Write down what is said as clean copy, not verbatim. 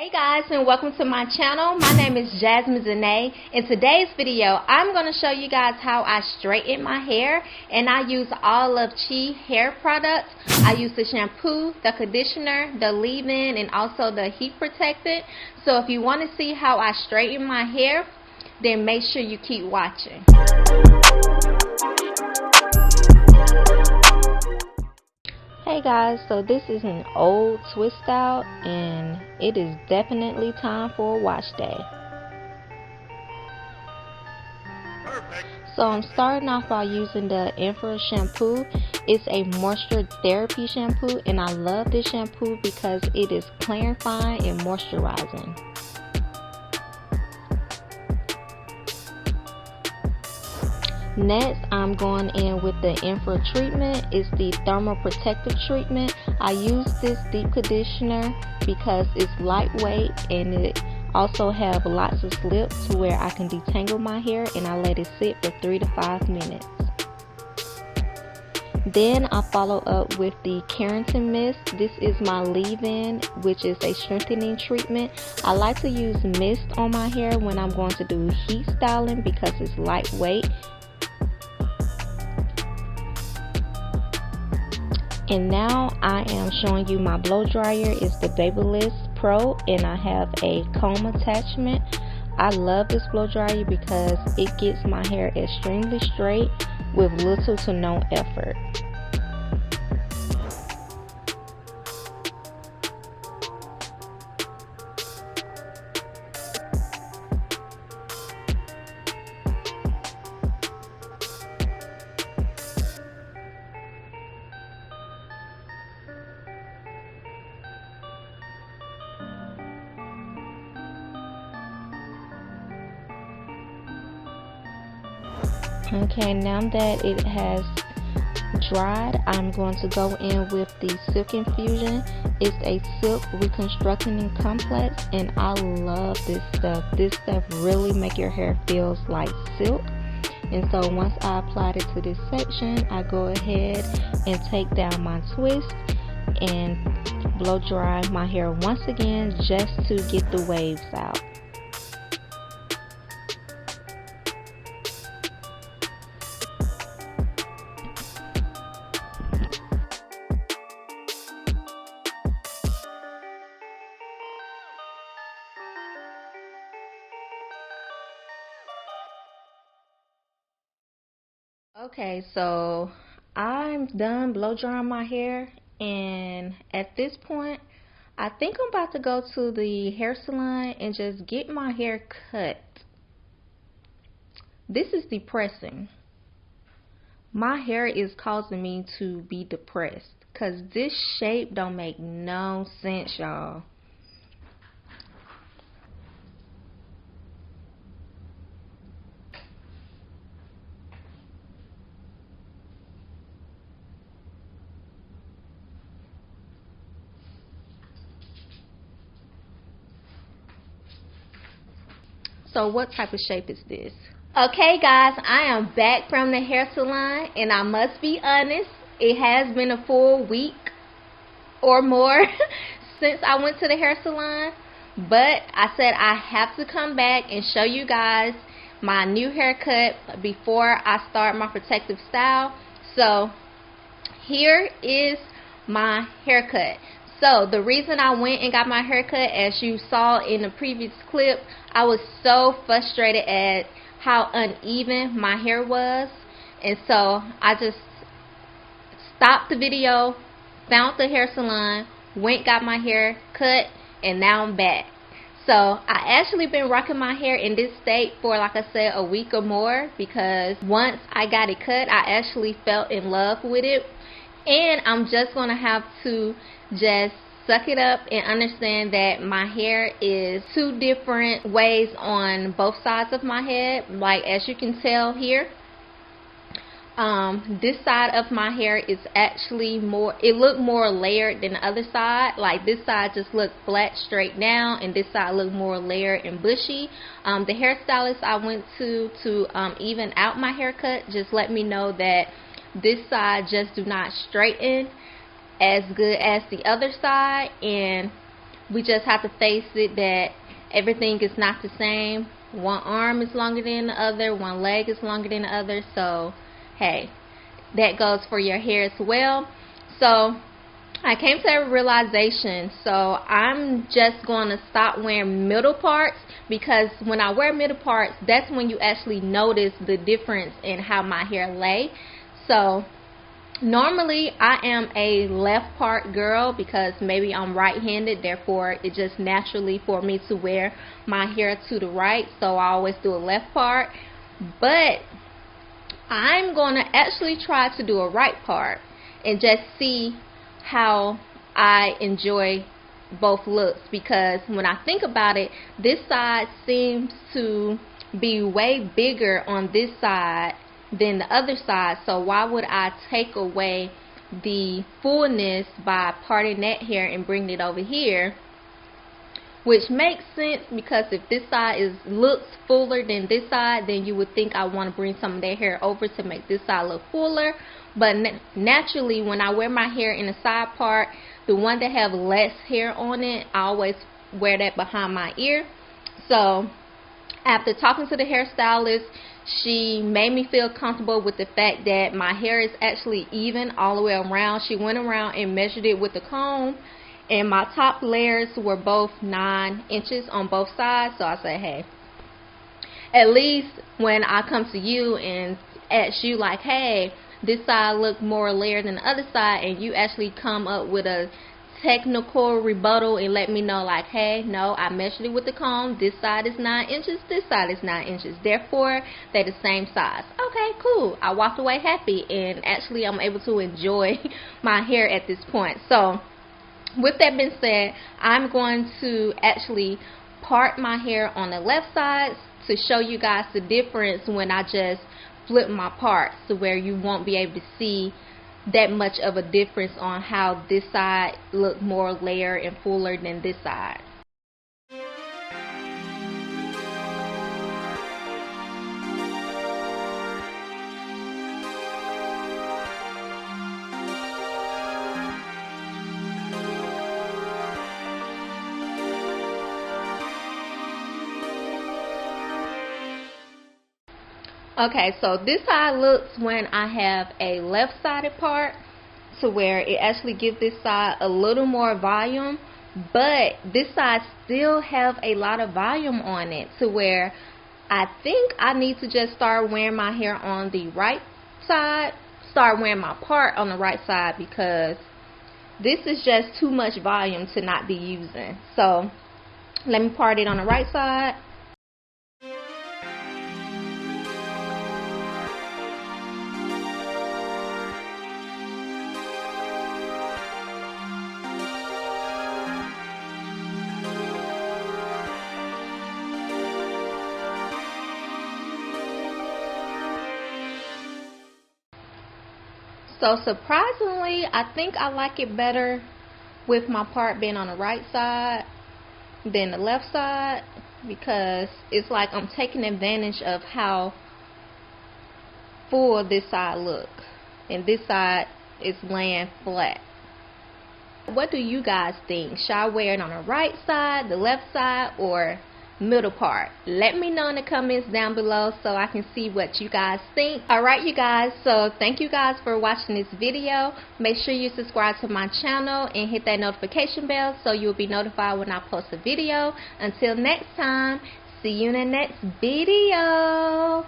Hey guys, and welcome to my channel. My name is Jasmine Zena. In today's video, I'm going to show you guys how I straighten my hair, and I use all of Chi hair products. I use the shampoo, the conditioner, the leave-in, and also the heat protectant. So if you want to see how I straighten my hair, then make sure you keep watching. Hey guys, so this is an old twist out and it is definitely time for a wash day. Perfect. So I'm starting off by using the Infra Shampoo. It's a moisture therapy shampoo, and I love this shampoo because it is clarifying and moisturizing. Next, I'm going in with the Infra Treatment. It's the thermal protective treatment. I use this deep conditioner because it's lightweight and it also have lots of slip to where I can detangle my hair, and I let it sit for 3 to 5 minutes. Then I follow up with the Keratin Mist. This is my leave-in, which is a strengthening treatment. I like to use mist on my hair when I'm going to do heat styling because it's lightweight. And now I am showing you my blow dryer. It's the Babyliss Pro, and I have a comb attachment. I love this blow dryer because it gets my hair extremely straight with little to no effort. Okay, now that it has dried, I'm going to go in with the Silk Infusion. It's a silk reconstructing complex, and I love this stuff. This stuff really makes your hair feel like silk. And so once I applied it to this section, I go ahead and take down my twist and blow dry my hair once again just to get the waves out. Okay, so I'm done blow drying my hair, and at this point I think I'm about to go to the hair salon and just get my hair cut. This is depressing. My hair is causing me to be depressed because this shape don't make no sense, y'all. So what type of shape is this? Okay guys, I am back from the hair salon, and I must be honest, it has been a full week or more since I went to the hair salon, but I said I have to come back and show you guys my new haircut before I start my protective style. So here is my haircut. So the reason I went and got my haircut, as you saw in the previous clip, I was so frustrated at how uneven my hair was, and so I just stopped the video, found the hair salon, went got my hair cut, and now I'm back. So I actually been rocking my hair in this state for, like I said, a week or more, because once I got it cut, I actually fell in love with it. And I'm just going to have to just suck it up and understand that my hair is two different ways on both sides of my head. Like, as you can tell here, this side of my hair is actually more, it looked more layered than the other side. Like, this side just looked flat straight down, and this side looked more layered and bushy. The hairstylist I went to even out my haircut just let me know that this side just do not straighten as good as the other side, and we just have to face it that everything is not the same. One arm is longer than the other, one leg is longer than the other, so hey, that goes for your hair as well. So I came to a realization, so I'm just going to stop wearing middle parts, because when I wear middle parts, that's when you actually notice the difference in how my hair lay. So normally I am a left part girl because maybe I'm right-handed, therefore it's just naturally for me to wear my hair to the right, so I always do a left part. But I'm going to actually try to do a right part and just see how I enjoy both looks, because when I think about it, this side seems to be way bigger on this side than the other side, so why would I take away the fullness by parting that hair and bringing it over here? Which makes sense, because if this side looks fuller than this side, then you would think I want to bring some of that hair over to make this side look fuller. But naturally, when I wear my hair in the side part, the one that have less hair on it, I always wear that behind my ear. So after talking to the hairstylist, she made me feel comfortable with the fact that my hair is actually even all the way around. She went around and measured it with the comb, and my top layers were both 9 inches on both sides. So I said, hey, at least when I come to you and ask you like, hey, this side look more layered than the other side, and you actually come up with a technical rebuttal and let me know like, hey, no, I measured it with the comb, this side is 9 inches, this side is 9 inches, therefore they're the same size. Okay, cool. I walked away happy, and actually I'm able to enjoy my hair at this point. So with that being said, I'm going to actually part my hair on the left side to show you guys the difference when I just flip my parts, to where you won't be able to see that much of a difference on how this side look more layered and fuller than this side. Okay, so this side looks when I have a left-sided part, to where it actually gives this side a little more volume, but this side still have a lot of volume on it, to where I think I need to just start wearing my hair on the right side, start wearing my part on the right side, because this is just too much volume to not be using. So let me part it on the right side. So surprisingly, I think I like it better with my part being on the right side than the left side, because it's like I'm taking advantage of how full this side look, and this side is laying flat. What do you guys think? Should I wear it on the right side, the left side, or middle part? Let me know in the comments down below so I can see what you guys think. Alright you guys, so thank you guys for watching this video. Make sure you subscribe to my channel and hit that notification bell so you'll be notified when I post a video. Until next time, see you in the next video.